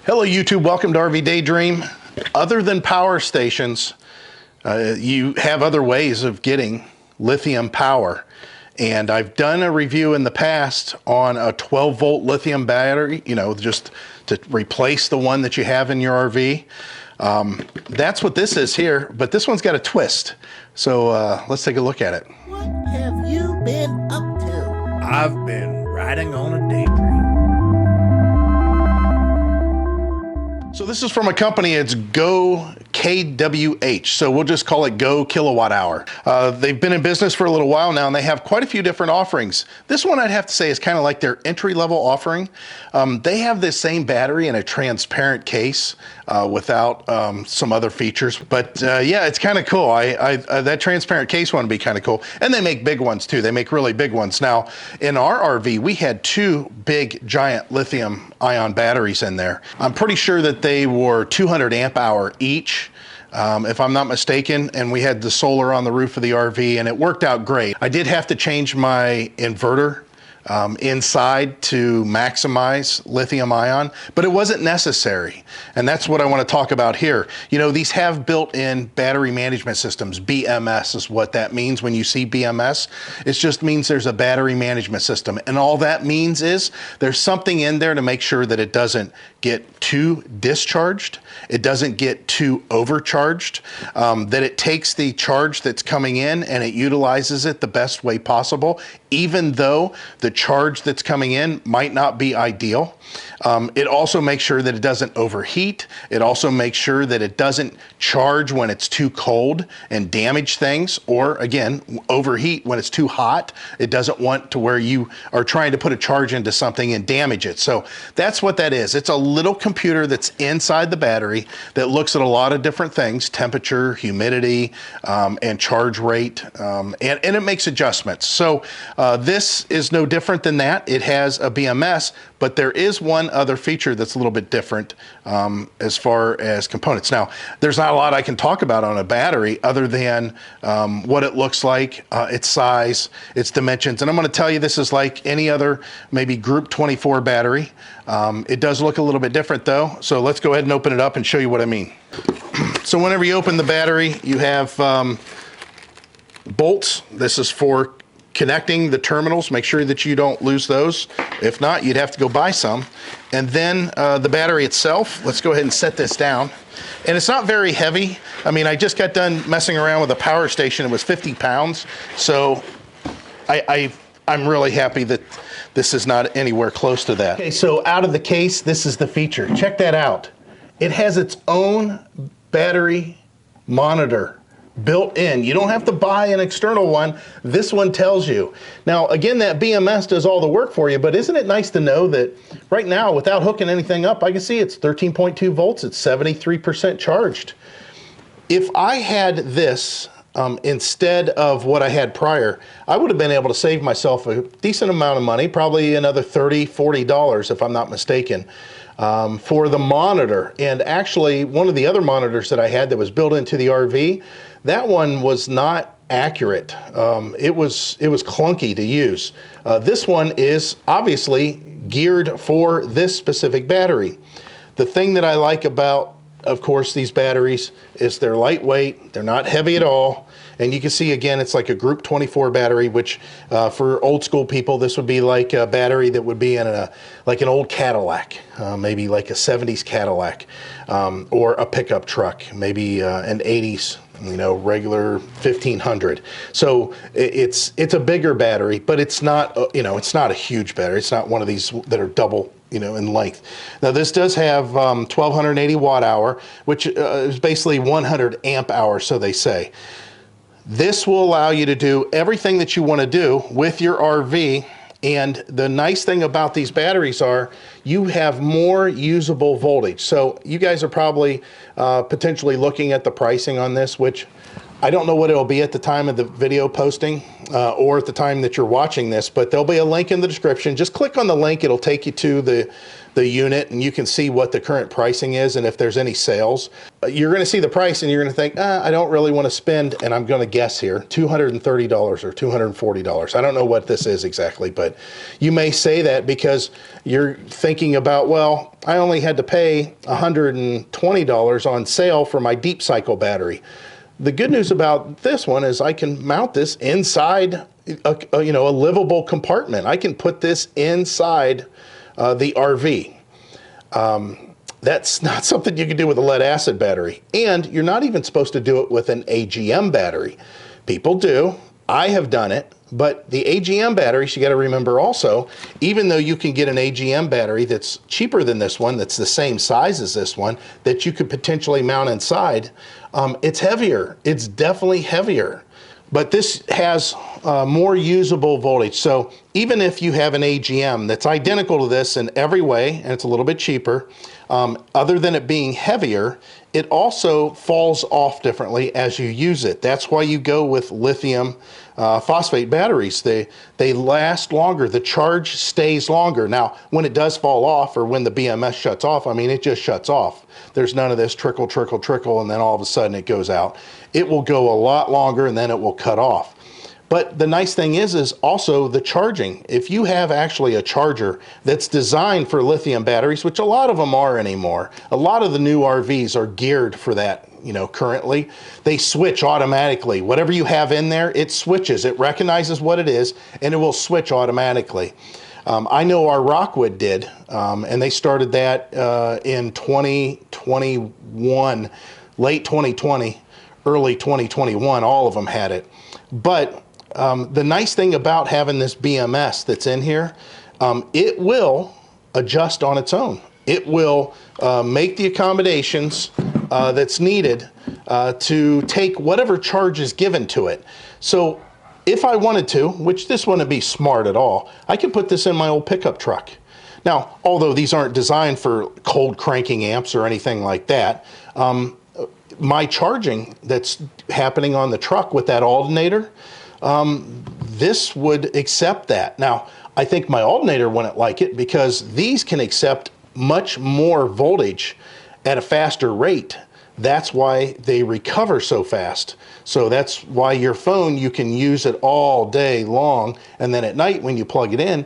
Hello YouTube, welcome to RV Daydream. Other than power stations, you have other ways of getting lithium power. And I've done a review in the past on a 12 volt lithium battery, just to replace the one that you have in your RV. That's what this is here, but this one's got a twist. So let's take a look at it. What have you been up to? I've been riding on a daydream. So this is from a company, it's GOKWh, so we'll just call it GOKWh. They've been in business for a little while now, and they have quite a few different offerings. This one I'd have to say is kind of like their entry-level offering. They have this same battery in a transparent case without some other features, but yeah, it's kind of cool. That transparent case one would be kind of cool. And they make big ones too. They make really big ones. Now, in our RV, we had two big, giant lithium ion batteries in there. I'm pretty sure that they were 200 amp hour each, if I'm not mistaken, and we had the solar on the roof of the RV, and it worked out great. I did have to change my inverter inside to maximize lithium ion, but it wasn't necessary. And that's what I want to talk about here. These have built-in battery management systems. BMS is what that means when you see BMS. It just means there's a battery management system. And all that means is there's something in there to make sure that it doesn't get too discharged, it doesn't get too overcharged, that it takes the charge that's coming in and it utilizes it the best way possible, even though the charge that's coming in might not be ideal. It also makes sure that it doesn't overheat. It also makes sure that it doesn't charge when it's too cold and damage things, or again, overheat when it's too hot. It doesn't want to where you are trying to put a charge into something and damage it. So that's what that is. It's a little computer that's inside the battery that looks at a lot of different things, temperature, humidity, and charge rate, and it makes adjustments. So this is no different than that. It has a BMS, but there is one other feature that's a little bit different as far as components. Now, there's not a lot I can talk about on a battery other than what it looks like, its size, its dimensions. And I'm going to tell you, this is like any other maybe Group 24 battery. It does look a little bit different though. So let's go ahead and open it up and show you what I mean. So whenever you open the battery, you have bolts. This is for connecting the terminals. Make sure that you don't lose those. If not, you'd have to go buy some. And then the battery itself, let's go ahead and set this down. And it's not very heavy. I mean, I just got done messing around with a power station. It was 50 pounds. So I'm really happy that this is not anywhere close to that. Okay, so out of the case, this is the feature. Check that out. It has its own battery monitor built in. You don't have to buy an external one. This one tells you. Now, again, that BMS does all the work for you, but isn't it nice to know that right now, without hooking anything up, I can see it's 13.2 volts, it's 73% charged. If I had this instead of what I had prior, I would have been able to save myself a decent amount of money, probably another $30, $40 if I'm not mistaken, for the monitor. And actually, one of the other monitors that I had that was built into the RV, that one was not accurate. It was clunky to use. This one is obviously geared for this specific battery. The thing that I like about, of course, these batteries is they're lightweight, they're not heavy at all. And you can see, again, it's like a Group 24 battery, which for old school people, this would be like a battery that would be in like an old Cadillac, maybe like a 70s Cadillac, or a pickup truck, maybe an 80s, regular 1500. So it's a bigger battery, but it's not, it's not a huge battery. It's not one of these that are double, in length. Now this does have 1280 watt hour, which is basically 100 amp hours, so they say. This will allow you to do everything that you want to do with your RV. And the nice thing about these batteries are you have more usable voltage. So you guys are probably potentially looking at the pricing on this, which I don't know what it'll be at the time of the video posting or at the time that you're watching this, but there'll be a link in the description. Just click on the link. It'll take you to the unit, and you can see what the current pricing is and if there's any sales. You're going to see the price and you're going to think, I don't really want to spend, and I'm going to guess here, $230 or $240. I don't know what this is exactly, but you may say that because you're thinking about, well, I only had to pay $120 on sale for my deep cycle battery. The good news about this one is I can mount this inside a livable compartment. I can put this inside the RV. That's not something you can do with a lead acid battery. And you're not even supposed to do it with an AGM battery. People do. I have done it. But the AGM batteries, you got to remember also, even though you can get an AGM battery that's cheaper than this one, that's the same size as this one, that you could potentially mount inside, it's heavier. It's definitely heavier. But this has more usable voltage. So even if you have an AGM that's identical to this in every way, and it's a little bit cheaper, other than it being heavier, it also falls off differently as you use it. That's why you go with lithium phosphate batteries. They last longer. The charge stays longer. Now, when it does fall off or when the BMS shuts off, I mean, it just shuts off. There's none of this trickle, trickle, trickle, and then all of a sudden it goes out. It will go a lot longer and then it will cut off. But the nice thing is also the charging. If you have actually a charger that's designed for lithium batteries, which a lot of them are anymore, a lot of the new RVs are geared for that, currently. They switch automatically. Whatever you have in there, it switches. It recognizes what it is, and it will switch automatically. I know our Rockwood did, and they started that in 2021, late 2020, early 2021, all of them had it. But the nice thing about having this BMS that's in here, it will adjust on its own. It will make the accommodations that's needed to take whatever charge is given to it. So if I wanted to, which this wouldn't be smart at all, I could put this in my old pickup truck. Now, although these aren't designed for cold cranking amps or anything like that, my charging that's happening on the truck with that alternator, this would accept that. Now, I think my alternator wouldn't like it because these can accept much more voltage at a faster rate. That's why they recover so fast. So that's why your phone, you can use it all day long. And then at night when you plug it in,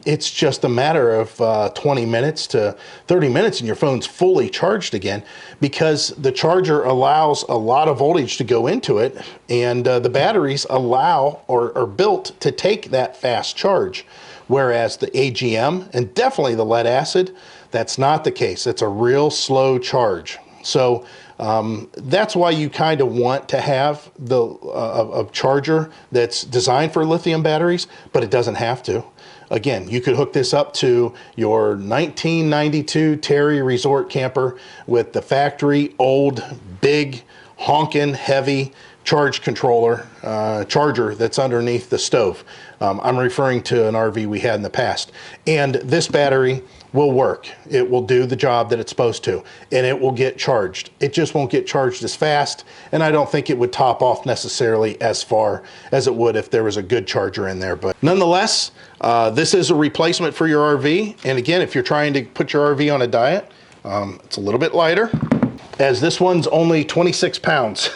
it's just a matter of 20 minutes to 30 minutes and your phone's fully charged again, because the charger allows a lot of voltage to go into it, and the batteries allow or are built to take that fast charge. Whereas the AGM and definitely the lead acid, that's not the case. It's a real slow charge. So that's why you kind of want to have a charger that's designed for lithium batteries, but it doesn't have to. Again, you could hook this up to your 1992 Terry Resort camper with the factory old, big, honking, heavy charge controller, charger that's underneath the stove. I'm referring to an RV we had in the past. And this battery will work. It will do the job that it's supposed to, and it will get charged. It just won't get charged as fast, and I don't think it would top off necessarily as far as it would if there was a good charger in there. But nonetheless, this is a replacement for your RV. And again, if you're trying to put your RV on a diet, it's a little bit lighter, as this one's only 26 pounds.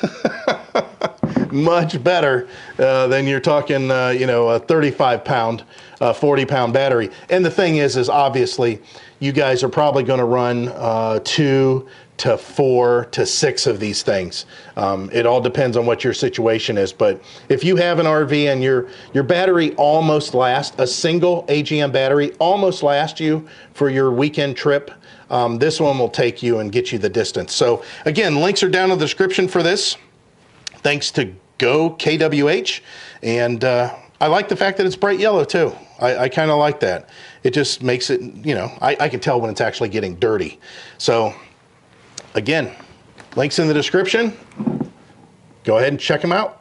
Much better than you're talking, a 35 pound, 40 pound battery. And the thing is obviously you guys are probably going to run 2 to 4 to 6 of these things. It all depends on what your situation is. But if you have an RV and your battery almost lasts, a single AGM battery almost lasts you for your weekend trip, this one will take you and get you the distance. So again, links are down in the description for this. Thanks to GOKWh, and I like the fact that it's bright yellow too. I kind of like that. It just makes it, I can tell when it's actually getting dirty. So again, links in the description. Go ahead and check them out.